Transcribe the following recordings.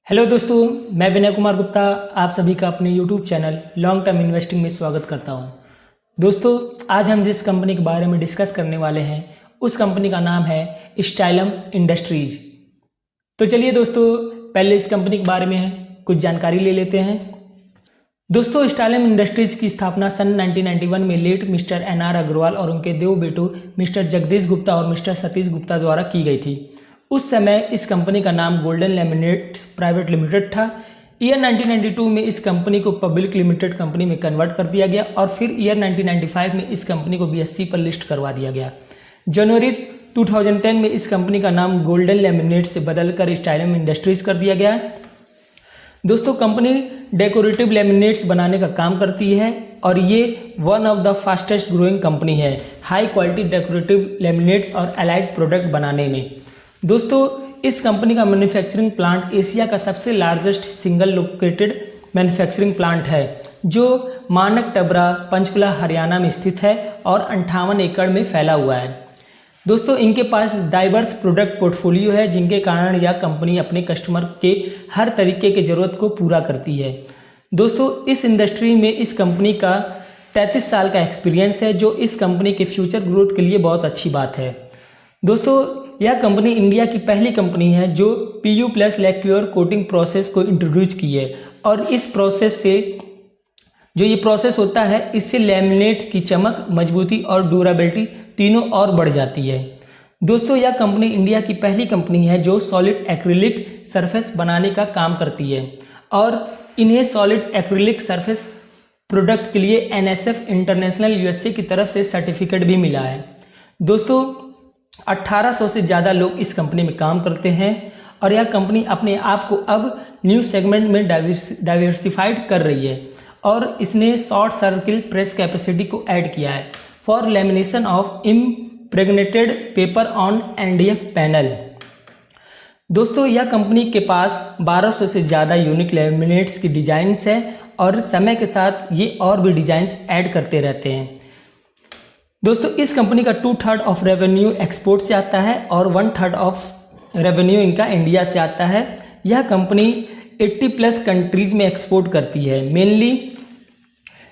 Hello दोस्तों, मैं विनय कुमार गुप्ता आप सभी का अपने YouTube channel long term investing में स्वागत करता हूं। दोस्तों, आज हम जिस कंपनी के बारे में डिस्कस करने वाले हैं उस कंपनी का नाम है स्टाइलम इंडस्ट्रीज। तो चलिए दोस्तों, पहले इस कंपनी के बारे में कुछ जानकारी ले लेते हैं। दोस्तों, स्टाइलम इंडस्ट्रीज की स्थापना सन 1991 में लेट मिस्टर एनआर अग्रवाल और उनके दो बेटों मिस्टर जगदीश गुप्ता और मिस्टर सतीश गुप्ता द्वारा की गई थी। उस समय इस कंपनी का नाम गोल्डन लैमिनेट्स प्राइवेट लिमिटेड था। ईयर 1992 में इस कंपनी को पब्लिक लिमिटेड कंपनी में कन्वर्ट कर दिया गया और फिर ईयर 1995 में इस कंपनी को बीएसई पर लिस्ट करवा दिया गया। जनवरी 2010 में इस कंपनी का नाम गोल्डन लैमिनेट्स से बदलकर स्टाइलम इंडस्ट्रीज कर दिया गया। दोस्तों, कंपनी डेकोरेटिव लैमिनेट्स बनाने का काम करती है और ये one of the fastest growing company है हाई क्वालिटी डेकोरेटिव लैमिनेट्स और अलाइड प्रोडक्ट बनाने में। दोस्तों, इस कंपनी का मैन्युफैक्चरिंग प्लांट एशिया का सबसे largest single located manufacturing plant है जो मानक टबरा पंचकुला हरियाणा में स्थित है और 58 एकड़ में फैला हुआ है। दोस्तों, इनके पास डाइवर्स प्रोडक्ट पोर्टफोलियो है जिनके कारण यह कंपनी अपने कस्टमर के हर तरीके की ज़रूरत को पूरा करती है। दोस्तों, इस इंडस्ट्री में इस कंपनी का 33 साल का एक्सपीरियंस है जो इस कंपनी के फ्यूचर ग्रोथ के लिए बहुत अच्छी बात है। दोस्तों, यह कंपनी इंडिया की पहली कंपनी है जो PU प्लस लैक्योर कोटिंग प्रोसेस को इंट्रोड्यूस की है और इस प्रोसेस से जो ये प्रोसेस होता है इससे लैमिनेट की चमक, मजबूती और ड्यूरेबिलिटी तीनों और बढ़ जाती है। दोस्तों, यह कंपनी इंडिया की पहली कंपनी है जो सॉलिड एक्रिलिक सरफेस बनाने का काम करती है और इन्हें सॉलिड एक्रिलिक सरफेस प्रोडक्ट के लिए NSF इंटरनेशनल USA की तरफ से सर्टिफिकेट भी मिला है। दोस्तों, 1800 से ज़्यादा लोग इस कंपनी में काम करते हैं और यह कंपनी अपने आप को अब न्यू सेगमेंट में डाइवर्सिफाइड कर रही है और इसने शॉर्ट सर्किल प्रेस कैपेसिटी को ऐड किया है for lamination of impregnated paper on NDF panel. दोस्तों, यह कंपनी के पास 1200 से ज़्यादा यूनिक लेमिनेट्स की डिजाइन्स है और समय के साथ ये और भी डिजाइन्स ऐड करते रहते हैं। दोस्तों, इस कंपनी का 2/3 ऑफ रेवेन्यू एक्सपोर्ट से आता है और 1/3 ऑफ रेवेन्यू इनका इंडिया से आता है। यह कंपनी 80+ कंट्रीज में एक्सपोर्ट करती है, mainly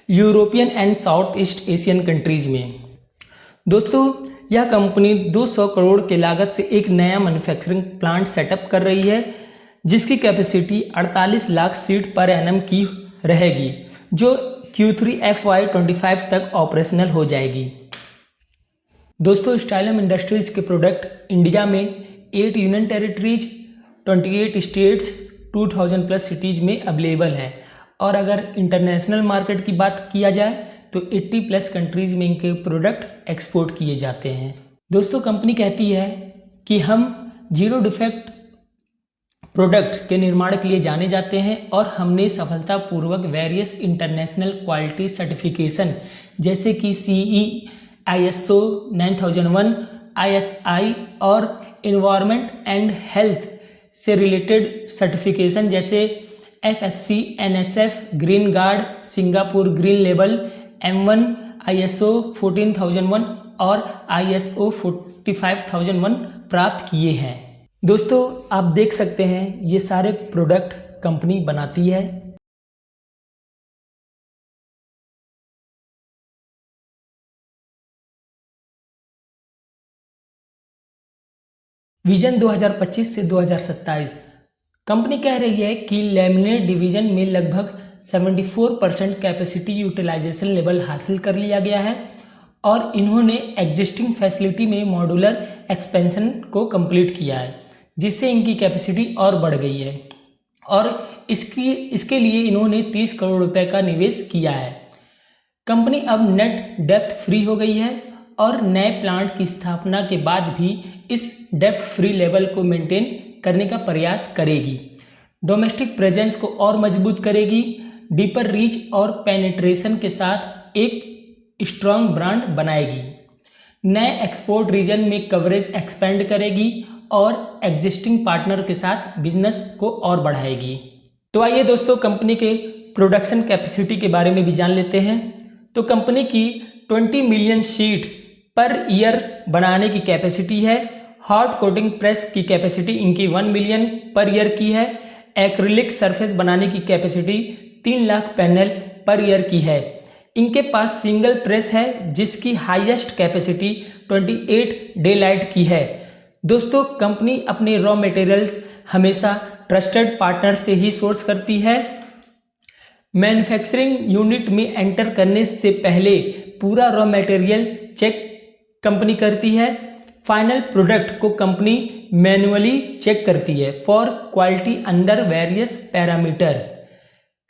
European and south east Asian countries में। दोस्तों, यह कंपनी 200 करोड़ के लागत से एक नया मैन्युफैक्चरिंग प्लांट सेटअप कर रही है जिसकी capacity 48 lakh seat per annum की रहेगी जो Q3 FY25 तक ऑपरेशनल हो जाएगी। दोस्तों, स्टाइलम इंडस्ट्रीज के प्रोडक्ट इंडिया में 8 यूनियन टेरिटरीज, 28 स्टेट्स, 2000+ सिटीज़ में अवेलेबल है और अगर इंटरनेशनल मार्केट की बात किया जाए तो 80+ कंट्रीज में इनके प्रोडक्ट एक्सपोर्ट किए जाते हैं। दोस्तों, कंपनी कहती है कि हम जीरो डिफेक्ट प्रोडक्ट के निर्माण के लिए जाने जाते हैं और हमने सफलतापूर्वक वेरियस इंटरनेशनल क्वालिटी सर्टिफिकेशन जैसे कि CE, ISO 9001, ISI और इन्वायरमेंट एंड हेल्थ से रिलेटेड सर्टिफिकेशन जैसे FSC, NSF, green guard, Singapore green label, M1, ISO 14001 और ISO 45001 प्राप्त किए हैं। दोस्तों, आप देख सकते हैं ये सारे प्रोडक्ट कंपनी बनाती है। विजन 2025 से 2027 कंपनी कह रही है कि लैमिनेट डिवीजन में लगभग 74% कैपेसिटी यूटिलाइजेशन लेवल हासिल कर लिया गया है और इन्होंने एग्जिस्टिंग फैसिलिटी में मॉड्यूलर एक्सपेंशन को कंप्लीट किया है जिससे इनकी कैपेसिटी और बढ़ गई है और इसके लिए इन्होंने 30 करोड़ रुपए का निवेश किया है। कंपनी अब नेट डेप्थ फ्री हो गई है और नए प्लांट की स्थापना के बाद भी इस डेप्थ फ्री लेवल को मेंटेन करने का प्रयास करेगी। डोमेस्टिक प्रेजेंस को और मजबूत करेगी, डीपर रीच और पेनिट्रेशन के साथ एक स्ट्रॉन्ग ब्रांड बनाएगी, नए एक्सपोर्ट रीजन में कवरेज एक्सपेंड करेगी और एग्जिस्टिंग पार्टनर के साथ बिजनेस को और बढ़ाएगी। तो आइए दोस्तों, कंपनी के प्रोडक्शन कैपेसिटी के बारे में भी जान लेते हैं। तो कंपनी की 20 मिलियन शीट पर ईयर बनाने की कैपेसिटी है। हॉट कोटिंग प्रेस की कैपेसिटी इनकी 1 मिलियन पर ईयर की है। एक्रिलिक सरफेस बनाने की capacity 3 lakh panel per year की है। इनके पास सिंगल प्रेस है जिसकी हाईएस्ट कैपेसिटी 28 डे लाइट की है। दोस्तों, कंपनी अपने रॉ मटेरियल्स हमेशा ट्रस्टेड पार्टनर से ही सोर्स करती है। मैन्युफैक्चरिंग यूनिट में एंटर करने से पहले पूरा रॉ मटेरियल चेक कंपनी करती है। फाइनल प्रोडक्ट को कंपनी मैन्युअली चेक करती है for quality under various parameter.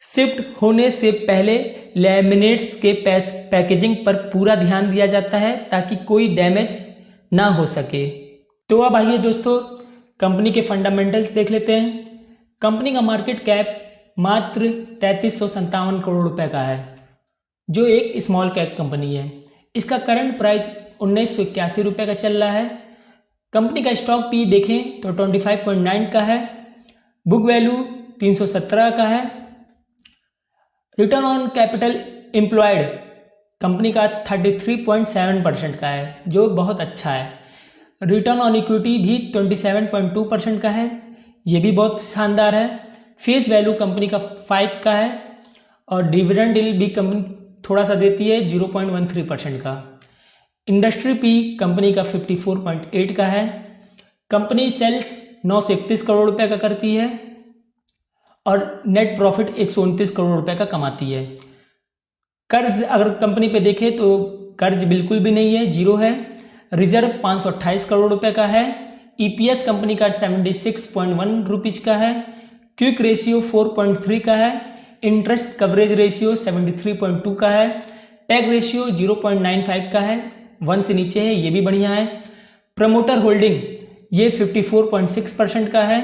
Shift होने से पहले लैमिनेट्स के पैकेजिंग पर पूरा ध्यान दिया जाता है ताकि कोई डैमेज ना हो सके। तो अब आइए दोस्तों, कंपनी के फंडामेंटल्स देख लेते हैं। कंपनी का मार्केट कैप मात्र 3357 करोड़ रुपए का है, जो एक स्मॉल कैप कंपनी है। इसका करंट प्राइस 1981 रुपये का चल रहा है। कंपनी का स्टॉक पी देखें तो 25.9 का है। बुक वैल्यू 317 का है। Return on capital employed company का 33.7% का है, जो बहुत अच्छा है। रिटर्न ऑन इक्विटी भी 27.2% का है, ये भी बहुत शानदार है। फेस वैल्यू कंपनी का 5 का है और डिविडेंड यील्ड भी कंपनी थोड़ा सा देती है 0.13% का। इंडस्ट्री पी कंपनी का 54.8 का है। कंपनी सेल्स 931 करोड़ रुपए का करती है और नेट प्रॉफिट 129 करोड़ रुपए का कमाती है। कर्ज अगर कंपनी पे देखें तो कर्ज बिल्कुल भी नहीं है, जीरो है। रिजर्व 528 करोड़ रुपए का है। ईपीएस कंपनी का 76.1 रुपीज का है। क्विक रेशियो 4.3 का है। इंटरेस्ट कवरेज रेशियो 73.2 का है। टैग रेशियो 0.95 का है, 1 से नीचे है, ये भी बढ़िया है। प्रमोटर होल्डिंग ये 54.6% का है।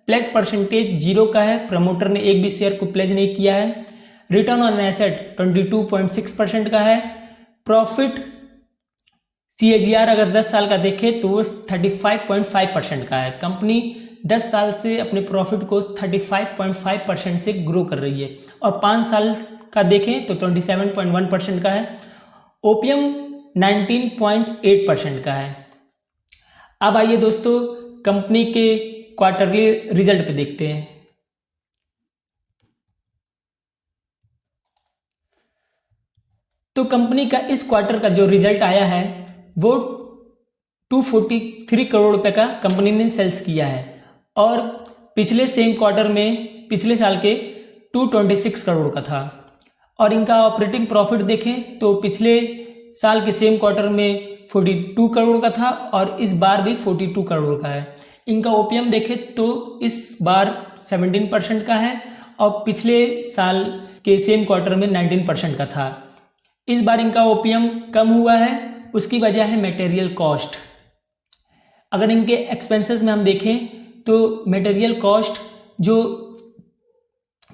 प्लेज परसेंटेज 0 का है, प्रमोटर ने एक भी शेयर को प्लेज नहीं किया है। रिटर्न ऑन एसेट 22.6% का है। प्रॉफिट CAGR अगर 10 साल का देखें तो वो 35.5% का है। कंपनी 10 साल से अपने प्रॉफिट को 35.5% से ग्रो कर रही है और 5 साल का देखें तो 27.1% का है। ओपीएम 19.8% का है। अब आइए दोस्तों, कंपनी के क्वार्टरली रिजल्ट पे देखते हैं। तो कंपनी का इस क्वार्टर का जो रिजल्ट आया है वो 243 करोड़ रुपए का कंपनी ने सेल्स किया है और पिछले सेम क्वार्टर में पिछले साल के 226 करोड़ का था। और इनका ऑपरेटिंग प्रॉफिट देखें तो पिछले साल के सेम क्वार्टर में 42 करोड़ का था और इस बार भी 42 करोड़ का है। इनका ओपीएम देखें तो इस बार 17% का है और पिछले साल के सेम क्वार्टर में 19% का था। इस बार इनका ओपीएम कम हुआ है, उसकी वजह है मटेरियल कॉस्ट। अगर इनके एक्सपेंसेस में हम देखें तो मटेरियल कॉस्ट जो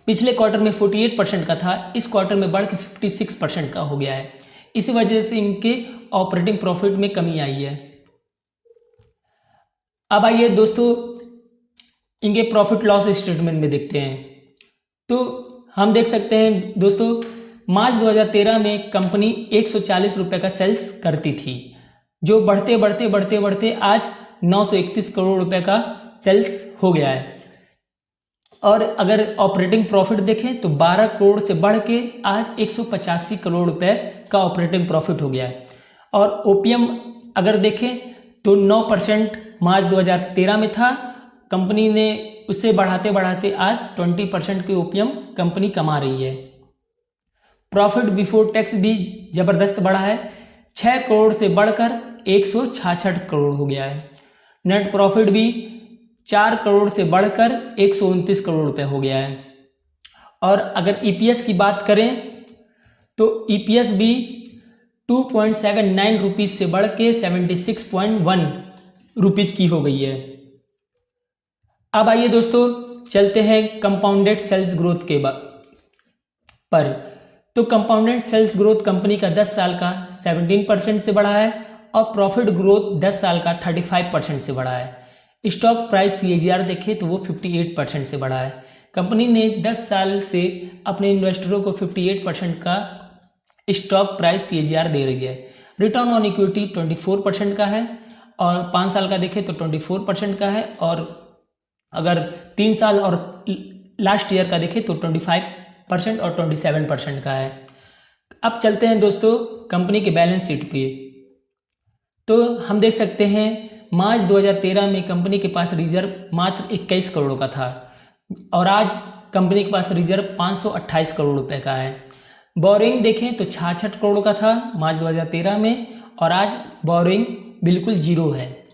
पिछले क्वार्टर में 48% का था, इस क्वार्टर में बढ़ के 56% का हो गया है। इसी वजह से इनके ऑपरेटिंग प्रॉफिट में कमी आई है। अब आइए दोस्तों, इनके प्रॉफिट लॉस स्टेटमेंट में देखते हैं। तो हम देख सकते हैं दोस्तों, मार्च 2013 में कंपनी 140 रुपये का सेल्स करती थी, जो बढ़ते बढ़ते बढ़ते बढ़ते आज 931 करोड़ रुपए का सेल्स हो गया है। और अगर ऑपरेटिंग प्रॉफिट देखें तो 12 करोड़ से बढ़ के आज 185 करोड़ रुपए का ऑपरेटिंग प्रॉफिट हो गया है। और ओपीएम अगर देखें तो 9% मार्च 2013 में था, कंपनी ने उससे बढ़ाते बढ़ाते आज 20% के ओपीएम कंपनी कमा रही है। प्रॉफिट बिफोर टैक्स भी जबरदस्त बढ़ा है, 6 करोड़ से बढ़कर 166 करोड़ हो गया है। नेट प्रॉफिट भी 4 करोड़ से बढ़कर 129 करोड़ रुपए हो गया है। और अगर ईपीएस की बात करें तो ईपीएस भी 2.79 रुपीज से बढ़ के 76.1 रुपीज की हो गई है। अब आइए दोस्तों, चलते हैं कंपाउंडेड सेल्स ग्रोथ के पर। तो कंपाउंडेड सेल्स ग्रोथ कंपनी का 10 साल का 17% से बढ़ा है और प्रॉफिट ग्रोथ 10 साल का 35% से बढ़ा है। स्टॉक प्राइस CAGR देखें तो वो 58% से बढ़ा है। कंपनी ने 10 साल से अपने इन्वेस्टरों को 58% का स्टॉक प्राइस CAGR दे रही है। रिटर्न ऑन इक्विटी 24% का है और 5 साल का देखें तो 24% का है और अगर 3 साल और लास्ट ईयर का देखें तो 25% और 27% का है। अब चलते हैं दोस्तों कंपनी के बैलेंस शीट पे। तो हम देख सकते हैं मार्च 2013 में कंपनी के पास रिजर्व मात्र 21 करोड़ का था और आज कंपनी के पास रिजर्व 528 करोड़ रुपए का है। बोरिंग देखें तो 66 करोड़ का था मार्च 2013 में और आज बोरिंग बिल्कुल जीरो है।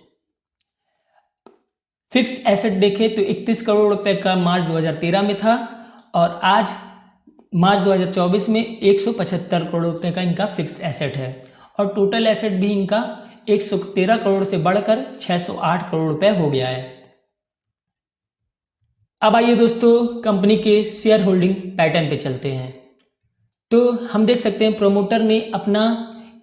फिक्स्ड एसेट देखें तो 31 करोड़ रुपए का मार्च 2013 में था और आज मार्च 2024 में 175 करोड़ रुपए का इनका फिक्स्ड एसेट है और टोटल एसेट भी इनका 113 करोड़ से बढ़कर 608 करोड़ रुपए हो गया है। अब आइए दोस्तों कंपनी के शेयर होल्डिंग पैटर्न पे चलते हैं। तो हम देख सकते हैं प्रोमोटर ने अपना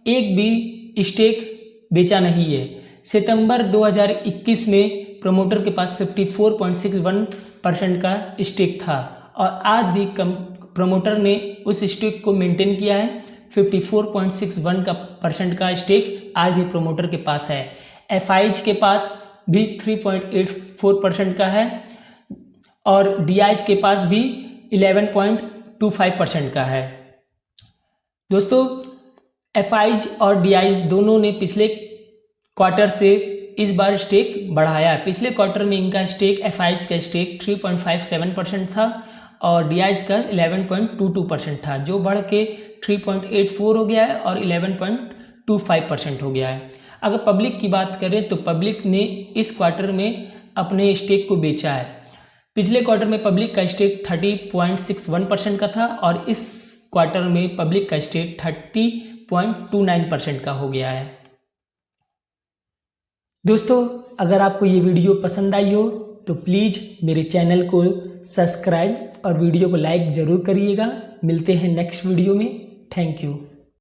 एक भी स्टेक बेचा नहीं है। सितंबर 2021 में प्रोमोटर के पास 54.61% का स्टेक था और आज भी प्रोमोटर ने उस स्टेक को मेंटेन किया है। 54.61% का स्टेक आज भी प्रोमोटर के पास है। एफआईज के पास भी 3.84% का है और डीआईज के पास भी 11.25% का है। दोस्तों एफआईज और डीआईज दोनों ने पिछले क्वार्टर से इस बार स्टेक बढ़ाया है। पिछले क्वार्टर में इनका स्टेक एफआईज का स्टेक 3.57% था और डीआईज का 11.22% था, जो बढ़ के 3.84 हो गया है और 11.25% हो गया है। अगर पब्लिक की बात करें तो पब्लिक ने इस क्वार्टर में अपने स्टेक को बेचा है। पिछले क्वार्टर में पब्लिक का स्टेक 30.61% का था और इस क्वार्टर में पब्लिक का स्टेक 30.29% का हो गया है। दोस्तों अगर आपको ये वीडियो पसंद आई हो तो प्लीज़ मेरे चैनल को सब्सक्राइब और वीडियो को लाइक ज़रूर करिएगा। मिलते हैं नेक्स्ट वीडियो में। Thank you.